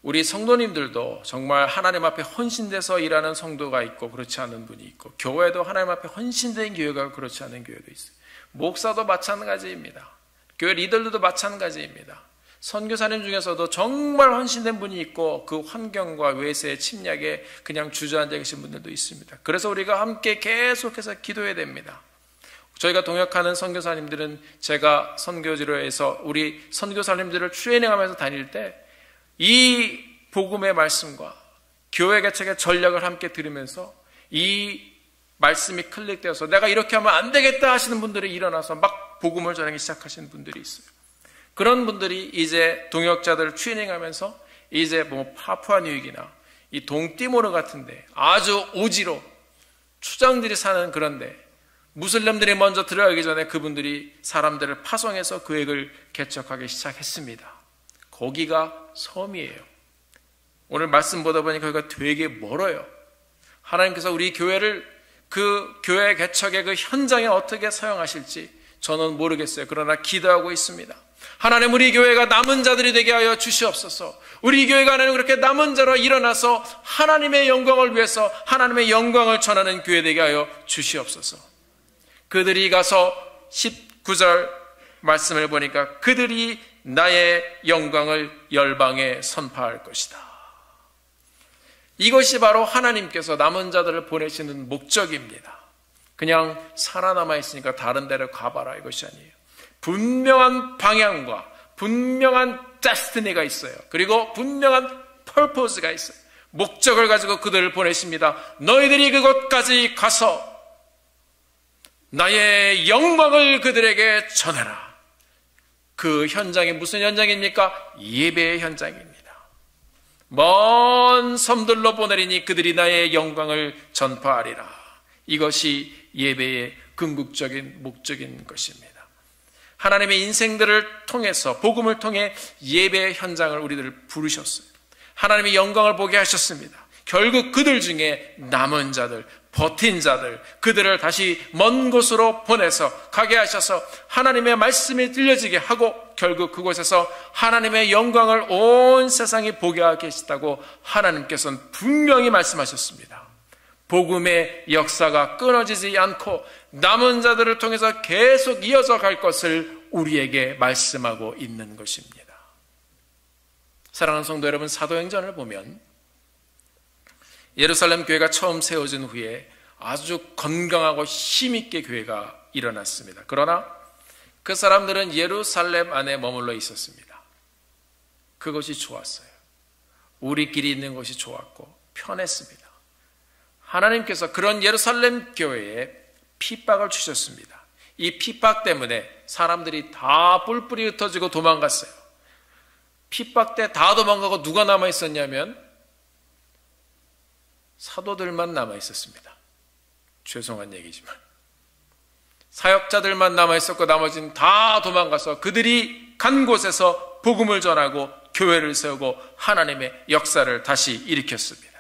우리 성도님들도 정말 하나님 앞에 헌신돼서 일하는 성도가 있고 그렇지 않은 분이 있고, 교회도 하나님 앞에 헌신된 교회가 그렇지 않은 교회도 있어요. 목사도 마찬가지입니다. 교회 리더들도 마찬가지입니다. 선교사님 중에서도 정말 헌신된 분이 있고 그 환경과 외세의 침략에 그냥 주저앉아 계신 분들도 있습니다. 그래서 우리가 함께 계속해서 기도해야 됩니다. 저희가 동역하는 선교사님들은 제가 선교지로에서 우리 선교사님들을 트레이닝하면서 다닐 때 이 복음의 말씀과 교회 개척의 전략을 함께 들으면서 이 말씀이 클릭되어서 내가 이렇게 하면 안 되겠다 하시는 분들이 일어나서 막 복음을 전하기 시작하시는 분들이 있어요. 그런 분들이 이제 동역자들을 트레이닝하면서 이제 뭐 파푸아뉴기나 이 동띠모르 같은데 아주 오지로 추장들이 사는 그런데 무슬림들이 먼저 들어가기 전에 그분들이 사람들을 파송해서 교회를 개척하기 시작했습니다. 거기가 섬이에요. 오늘 말씀 보다 보니까 거기가 되게 멀어요. 하나님께서 우리 교회를 그 교회 개척의 그 현장에 어떻게 사용하실지 저는 모르겠어요. 그러나 기도하고 있습니다. 하나님, 우리 교회가 남은 자들이 되게 하여 주시옵소서. 우리 교회가 하나님 그렇게 남은 자로 일어나서 하나님의 영광을 위해서 하나님의 영광을 전하는 교회 되게 하여 주시옵소서. 그들이 가서 19절 말씀을 보니까 그들이 나의 영광을 열방에 선포할 것이다. 이것이 바로 하나님께서 남은 자들을 보내시는 목적입니다. 그냥 살아남아 있으니까 다른 데로 가봐라 이것이 아니에요. 분명한 방향과 분명한 데스티니가 있어요. 그리고 분명한 퍼포즈가 있어요. 목적을 가지고 그들을 보내십니다. 너희들이 그곳까지 가서 나의 영광을 그들에게 전해라. 그 현장이 무슨 현장입니까? 예배의 현장입니다. 먼 섬들로 보내리니 그들이 나의 영광을 전파하리라. 이것이 예배의 궁극적인 목적인 것입니다. 하나님의 인생들을 통해서 복음을 통해 예배의 현장을 우리들을 부르셨어요. 하나님의 영광을 보게 하셨습니다. 결국 그들 중에 남은 자들, 버틴 자들, 그들을 다시 먼 곳으로 보내서 가게 하셔서 하나님의 말씀이 들려지게 하고 결국 그곳에서 하나님의 영광을 온 세상이 보게 하고 계시다고 하나님께서는 분명히 말씀하셨습니다. 복음의 역사가 끊어지지 않고 남은 자들을 통해서 계속 이어져 갈 것을 우리에게 말씀하고 있는 것입니다. 사랑하는 성도 여러분, 사도행전을 보면 예루살렘 교회가 처음 세워진 후에 아주 건강하고 힘있게 교회가 일어났습니다. 그러나 그 사람들은 예루살렘 안에 머물러 있었습니다. 그것이 좋았어요. 우리끼리 있는 것이 좋았고 편했습니다. 하나님께서 그런 예루살렘 교회에 핍박을 주셨습니다. 이 핍박 때문에 사람들이 다 뿔뿔이 흩어지고 도망갔어요. 핍박 때 다 도망가고 누가 남아있었냐면 사도들만 남아있었습니다. 죄송한 얘기지만 사역자들만 남아있었고 나머지는 다 도망가서 그들이 간 곳에서 복음을 전하고 교회를 세우고 하나님의 역사를 다시 일으켰습니다.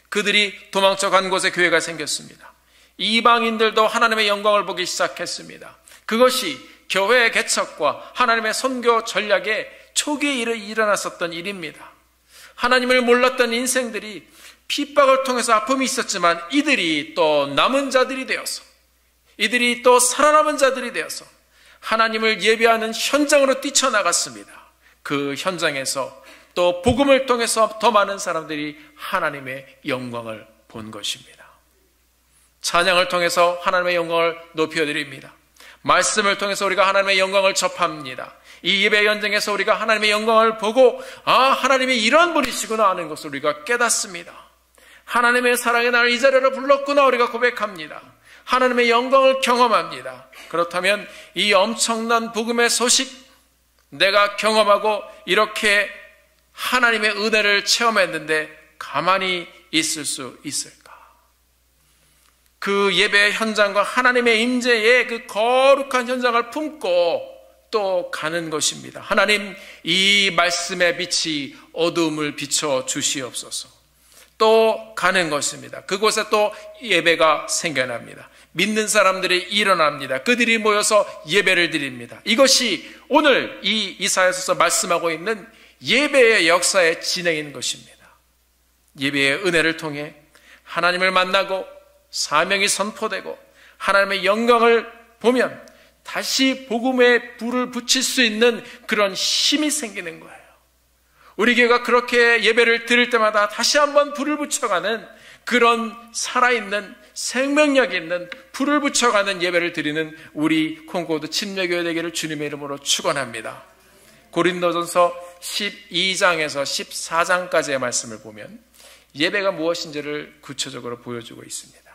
그들이 도망쳐 간 곳에 교회가 생겼습니다. 이방인들도 하나님의 영광을 보기 시작했습니다. 그것이 교회의 개척과 하나님의 선교 전략의 초기에 일어났었던 일입니다. 하나님을 몰랐던 인생들이 핍박을 통해서 아픔이 있었지만 이들이 또 남은 자들이 되어서 이들이 또 살아남은 자들이 되어서 하나님을 예배하는 현장으로 뛰쳐나갔습니다. 그 현장에서 또 복음을 통해서 더 많은 사람들이 하나님의 영광을 본 것입니다. 찬양을 통해서 하나님의 영광을 높여드립니다. 말씀을 통해서 우리가 하나님의 영광을 접합니다. 이 예배 현장에서 우리가 하나님의 영광을 보고 하나님이 이런 분이시구나 하는 것을 우리가 깨닫습니다. 하나님의 사랑의 날 이 자리로 불렀구나 우리가 고백합니다. 하나님의 영광을 경험합니다. 그렇다면 이 엄청난 복음의 소식 내가 경험하고 이렇게 하나님의 은혜를 체험했는데 가만히 있을 수 있을까? 그 예배의 현장과 하나님의 임재의 그 거룩한 현장을 품고 또 가는 것입니다. 하나님, 이 말씀의 빛이 어둠을 비춰 주시옵소서. 또 가는 것입니다. 그곳에 또 예배가 생겨납니다. 믿는 사람들이 일어납니다. 그들이 모여서 예배를 드립니다. 이것이 오늘 이 이사야서에서 말씀하고 있는 예배의 역사의 진행인 것입니다. 예배의 은혜를 통해 하나님을 만나고 사명이 선포되고 하나님의 영광을 보면 다시 복음에 불을 붙일 수 있는 그런 힘이 생기는 거예요. 우리 교회가 그렇게 예배를 드릴 때마다 다시 한번 불을 붙여가는 그런 살아있는 생명력 있는 불을 붙여가는 예배를 드리는 우리 콩고드 침례교회 되기를 주님의 이름으로 축원합니다. 고린도전서 12장에서 14장까지의 말씀을 보면 예배가 무엇인지를 구체적으로 보여주고 있습니다.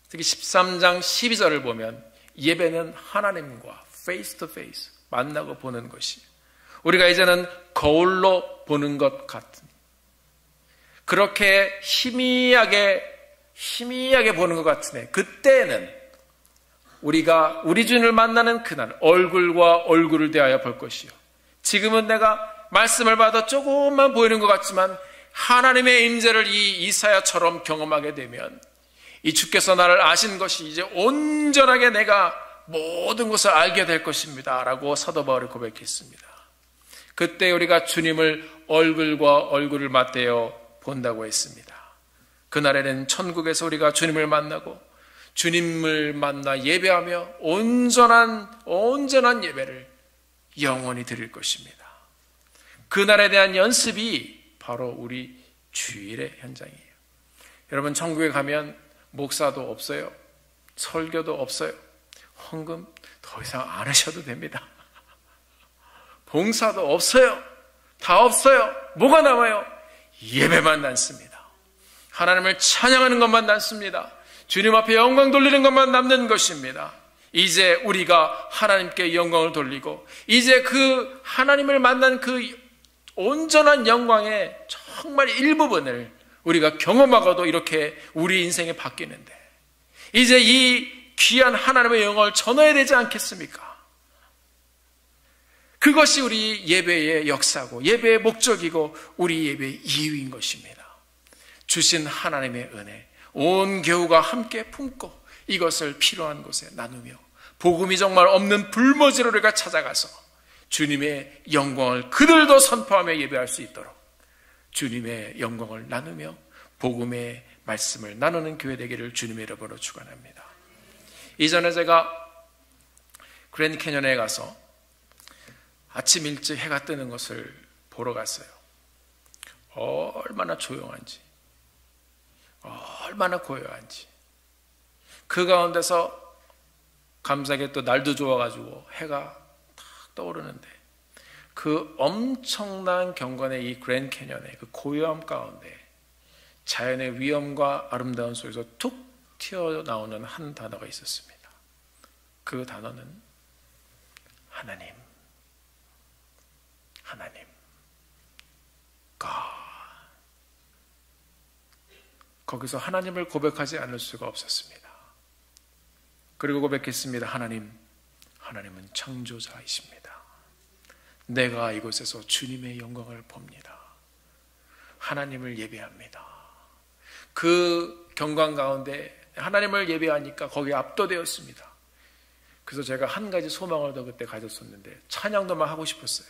특히 13장 12절을 보면 예배는 하나님과 face to face 만나고 보는 것이, 우리가 이제는 거울로 보는 것 같은, 그렇게 희미하게 보는 것 같으네. 그때는 우리가 우리 주님을 만나는 그날 얼굴과 얼굴을 대하여 볼 것이요, 지금은 내가 말씀을 받아 조금만 보이는 것 같지만 하나님의 임재를 이 이사야처럼 경험하게 되면 이 주께서 나를 아신 것이 이제 온전하게 내가 모든 것을 알게 될 것입니다 라고 사도 바울이 고백했습니다. 그때 우리가 주님을 얼굴과 얼굴을 맞대어 본다고 했습니다. 그날에는 천국에서 우리가 주님을 만나고 주님을 만나 예배하며 온전한 예배를 영원히 드릴 것입니다. 그날에 대한 연습이 바로 우리 주일의 현장이에요. 여러분, 천국에 가면 목사도 없어요. 설교도 없어요. 헌금 더 이상 안 하셔도 됩니다. 봉사도 없어요. 다 없어요. 뭐가 남아요? 예배만 남습니다. 하나님을 찬양하는 것만 남습니다. 주님 앞에 영광 돌리는 것만 남는 것입니다. 이제 우리가 하나님께 영광을 돌리고 이제 그 하나님을 만난 그 온전한 영광의 정말 일부분을 우리가 경험하고도 이렇게 우리 인생이 바뀌는데, 이제 이 귀한 하나님의 영광을 전해야 되지 않겠습니까? 그것이 우리 예배의 역사고 예배의 목적이고 우리 예배의 이유인 것입니다. 주신 하나님의 은혜 온 교우가 함께 품고 이것을 필요한 곳에 나누며 복음이 정말 없는 불모지로 우리가 찾아가서 주님의 영광을 그들도 선포하며 예배할 수 있도록 주님의 영광을 나누며 복음의 말씀을 나누는 교회 되기를 주님의 이름으로 축원합니다. 이전에 제가 그랜드 캐년에 가서 아침 일찍 해가 뜨는 것을 보러 갔어요. 얼마나 조용한지, 얼마나 고요한지. 그 가운데서 감사하게 또 날도 좋아가지고 해가 탁 떠오르는데 그 엄청난 경관의 이 그랜드 캐년의 그 고요함 가운데 자연의 위엄과 아름다운 속에서 툭 튀어나오는 한 단어가 있었습니다. 그 단어는 하나님, God. 거기서 하나님을 고백하지 않을 수가 없었습니다. 그리고 고백했습니다. 하나님은 창조자이십니다. 내가 이곳에서 주님의 영광을 봅니다. 하나님을 예배합니다. 그 경관 가운데 하나님을 예배하니까 거기에 압도되었습니다. 그래서 제가 한 가지 소망을 더 그때 가졌었는데 찬양도 막 하고 싶었어요.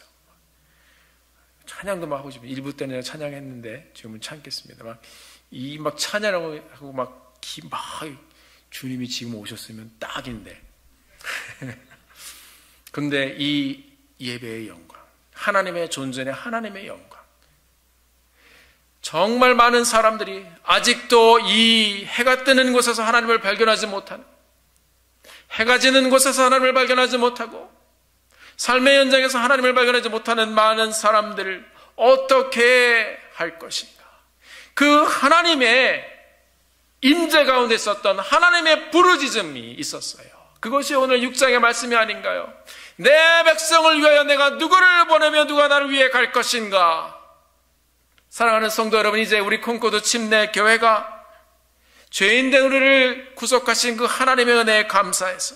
찬양도 막 하고 싶어요. 일부 때는 찬양했는데 지금은 참겠습니다. 막 찬양하고 막 주님이 지금 오셨으면 딱인데. 근데 이 예배의 영광, 하나님의 존재의 하나님의 영광, 정말 많은 사람들이 아직도 이 해가 뜨는 곳에서 하나님을 발견하지 못하는, 해가 지는 곳에서 하나님을 발견하지 못하고 삶의 현장에서 하나님을 발견하지 못하는 많은 사람들을 어떻게 할 것인가. 그 하나님의 임재 가운데 있었던 하나님의 부르짖음이 있었어요. 그것이 오늘 6장의 말씀이 아닌가요? 내 백성을 위하여 내가 누구를 보내며 누가 나를 위해 갈 것인가. 사랑하는 성도 여러분, 이제 우리 콩코드 침례 교회가 죄인된 우리를 구속하신 그 하나님의 은혜에 감사해서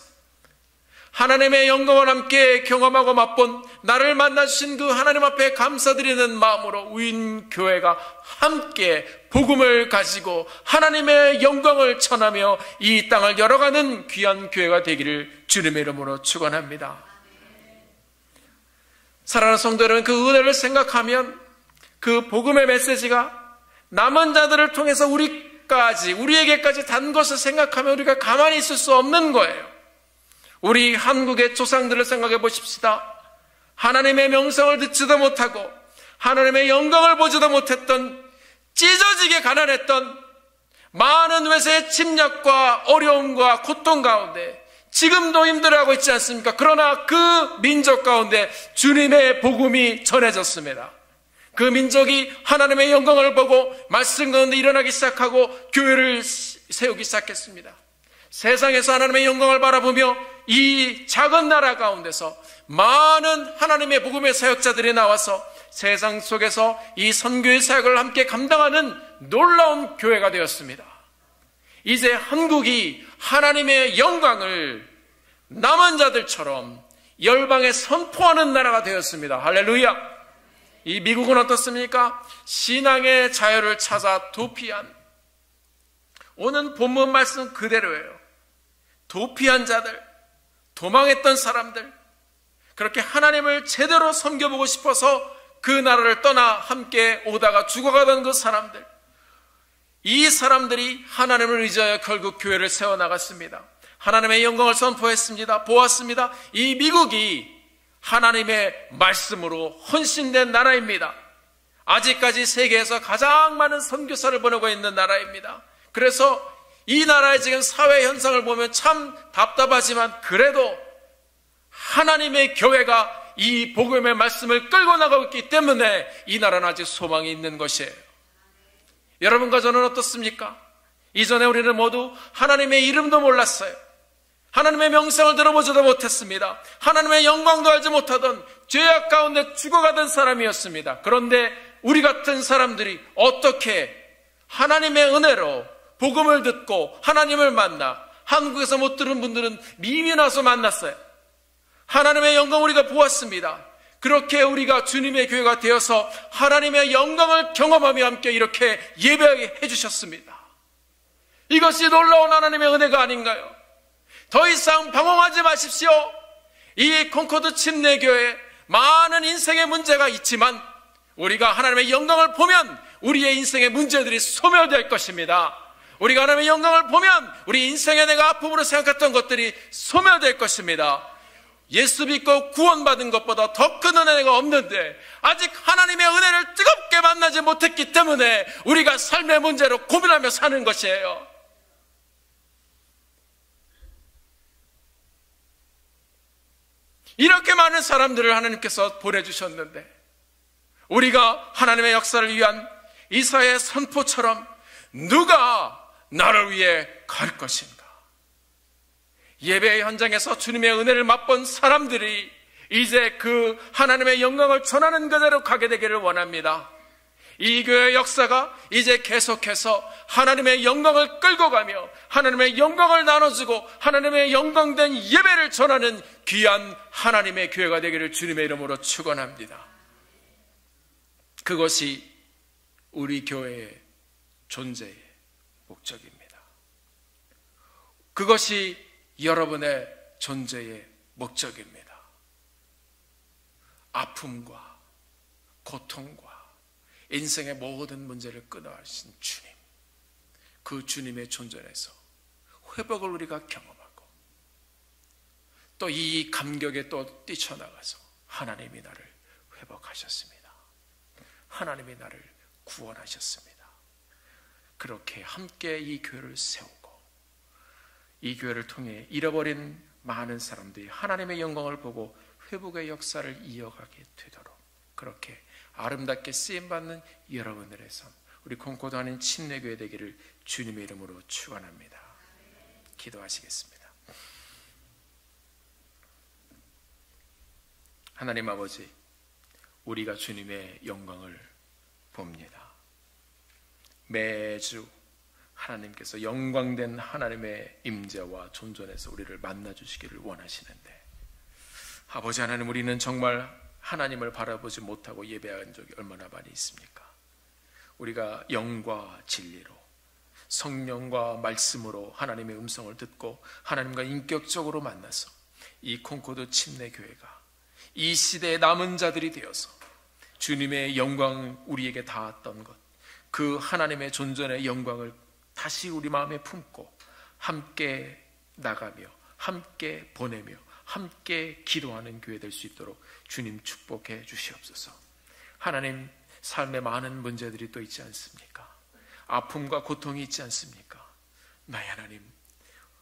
하나님의 영광을 함께 경험하고 맛본 나를 만나주신 그 하나님 앞에 감사드리는 마음으로 우인교회가 함께 복음을 가지고 하나님의 영광을 전하며 이 땅을 열어가는 귀한 교회가 되기를 주님의 이름으로 축원합니다. 사랑하는 성도 여러분, 그 은혜를 생각하면 그 복음의 메시지가 남은 자들을 통해서 우리에게까지 단 것을 생각하면 우리가 가만히 있을 수 없는 거예요. 우리 한국의 조상들을 생각해 보십시다. 하나님의 명성을 듣지도 못하고 하나님의 영광을 보지도 못했던, 찢어지게 가난했던, 많은 외세의 침략과 어려움과 고통 가운데 지금도 힘들어하고 있지 않습니까? 그러나 그 민족 가운데 주님의 복음이 전해졌습니다. 그 민족이 하나님의 영광을 보고 말씀 가운데 일어나기 시작하고 교회를 세우기 시작했습니다. 세상에서 하나님의 영광을 바라보며 이 작은 나라 가운데서 많은 하나님의 복음의 사역자들이 나와서 세상 속에서 이 선교의 사역을 함께 감당하는 놀라운 교회가 되었습니다. 이제 한국이 하나님의 영광을 남은 자들처럼 열방에 선포하는 나라가 되었습니다. 할렐루야! 이 미국은 어떻습니까? 신앙의 자유를 찾아 도피한, 오는 본문 말씀 그대로예요. 도피한 자들, 도망했던 사람들, 그렇게 하나님을 제대로 섬겨보고 싶어서 그 나라를 떠나 함께 오다가 죽어가던 그 사람들, 이 사람들이 하나님을 의지하여 결국 교회를 세워나갔습니다. 하나님의 영광을 선포했습니다. 보았습니다. 이 미국이 하나님의 말씀으로 헌신된 나라입니다. 아직까지 세계에서 가장 많은 선교사를 보내고 있는 나라입니다. 그래서 이 나라의 지금 사회 현상을 보면 참 답답하지만 그래도 하나님의 교회가 이 복음의 말씀을 끌고 나가고 있기 때문에 이 나라는 아직 소망이 있는 것이에요. 여러분과 저는 어떻습니까? 이전에 우리는 모두 하나님의 이름도 몰랐어요. 하나님의 명성을 들어보지도 못했습니다. 하나님의 영광도 알지 못하던 죄악 가운데 죽어가던 사람이었습니다. 그런데 우리 같은 사람들이 어떻게 하나님의 은혜로 복음을 듣고 하나님을 만나, 한국에서 못 들은 분들은 미미 나서 만났어요. 하나님의 영광 우리가 보았습니다. 그렇게 우리가 주님의 교회가 되어서 하나님의 영광을 경험하며 함께 이렇게 예배하게 해주셨습니다. 이것이 놀라운 하나님의 은혜가 아닌가요? 더 이상 방황하지 마십시오. 이 콩코드 침례교회에 많은 인생의 문제가 있지만 우리가 하나님의 영광을 보면 우리의 인생의 문제들이 소멸될 것입니다. 우리가 하나님의 영광을 보면 우리 인생에 내가 아픔으로 생각했던 것들이 소멸될 것입니다. 예수 믿고 구원받은 것보다 더 큰 은혜가 없는데 아직 하나님의 은혜를 뜨겁게 만나지 못했기 때문에 우리가 삶의 문제로 고민하며 사는 것이에요. 이렇게 많은 사람들을 하나님께서 보내주셨는데 우리가 하나님의 역사를 위한 이사야의 선포처럼 누가 나를 위해 갈 것인가? 예배의 현장에서 주님의 은혜를 맛본 사람들이 이제 그 하나님의 영광을 전하는 그대로 가게 되기를 원합니다. 이 교회의 역사가 이제 계속해서 하나님의 영광을 끌고 가며 하나님의 영광을 나눠주고 하나님의 영광된 예배를 전하는 귀한 하나님의 교회가 되기를 주님의 이름으로 축원합니다. 그것이 우리 교회의 존재의 목적입니다. 그것이 여러분의 존재의 목적입니다. 아픔과 고통과 인생의 모든 문제를 끊어가신 주님, 그 주님의 존재에서 회복을 우리가 경험하고 또 이 감격에 또 뛰쳐나가서 하나님이 나를 회복하셨습니다. 하나님이 나를 구원하셨습니다. 그렇게 함께 이 교회를 세우고 이 교회를 통해 잃어버린 많은 사람들이 하나님의 영광을 보고 회복의 역사를 이어가게 되도록 그렇게 아름답게 쓰임받는 여러분들의 삶, 우리 콩코드 하는 침례교회 되기를 주님의 이름으로 축원합니다. 기도하시겠습니다. 하나님 아버지, 우리가 주님의 영광을 봅니다. 매주 하나님께서 영광된 하나님의 임재와 존전에서 우리를 만나주시기를 원하시는데, 아버지 하나님, 우리는 정말 하나님을 바라보지 못하고 예배한 적이 얼마나 많이 있습니까? 우리가 영과 진리로, 성령과 말씀으로 하나님의 음성을 듣고 하나님과 인격적으로 만나서 이 콩코드 침례교회가 이 시대의 남은 자들이 되어서 주님의 영광 우리에게 닿았던 것, 그 하나님의 존전의 영광을 다시 우리 마음에 품고 함께 나가며 함께 보내며 함께 기도하는 교회 될 수 있도록 주님 축복해 주시옵소서. 하나님, 삶에 많은 문제들이 또 있지 않습니까? 아픔과 고통이 있지 않습니까? 나의 하나님,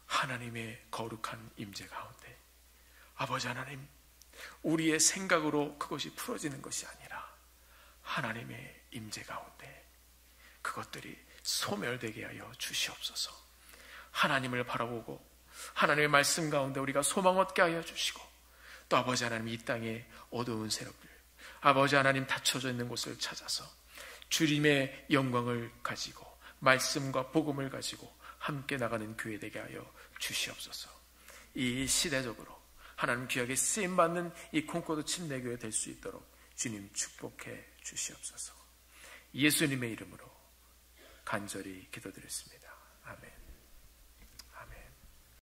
하나님의 거룩한 임재 가운데 아버지 하나님, 우리의 생각으로 그것이 풀어지는 것이 아니라 하나님의 임재 가운데 그것들이 소멸되게 하여 주시옵소서. 하나님을 바라보고 하나님의 말씀 가운데 우리가 소망 얻게 하여 주시고, 또 아버지 하나님, 이 땅의 어두운 세력들, 아버지 하나님 닫혀져 있는 곳을 찾아서 주님의 영광을 가지고 말씀과 복음을 가지고 함께 나가는 교회 되게 하여 주시옵소서. 이 시대적으로 하나님 귀하게 쓰임받는 이 콩코드 침례교회 될 수 있도록 주님 축복해 주시옵소서. 예수님의 이름으로 간절히 기도드렸습니다. 아멘.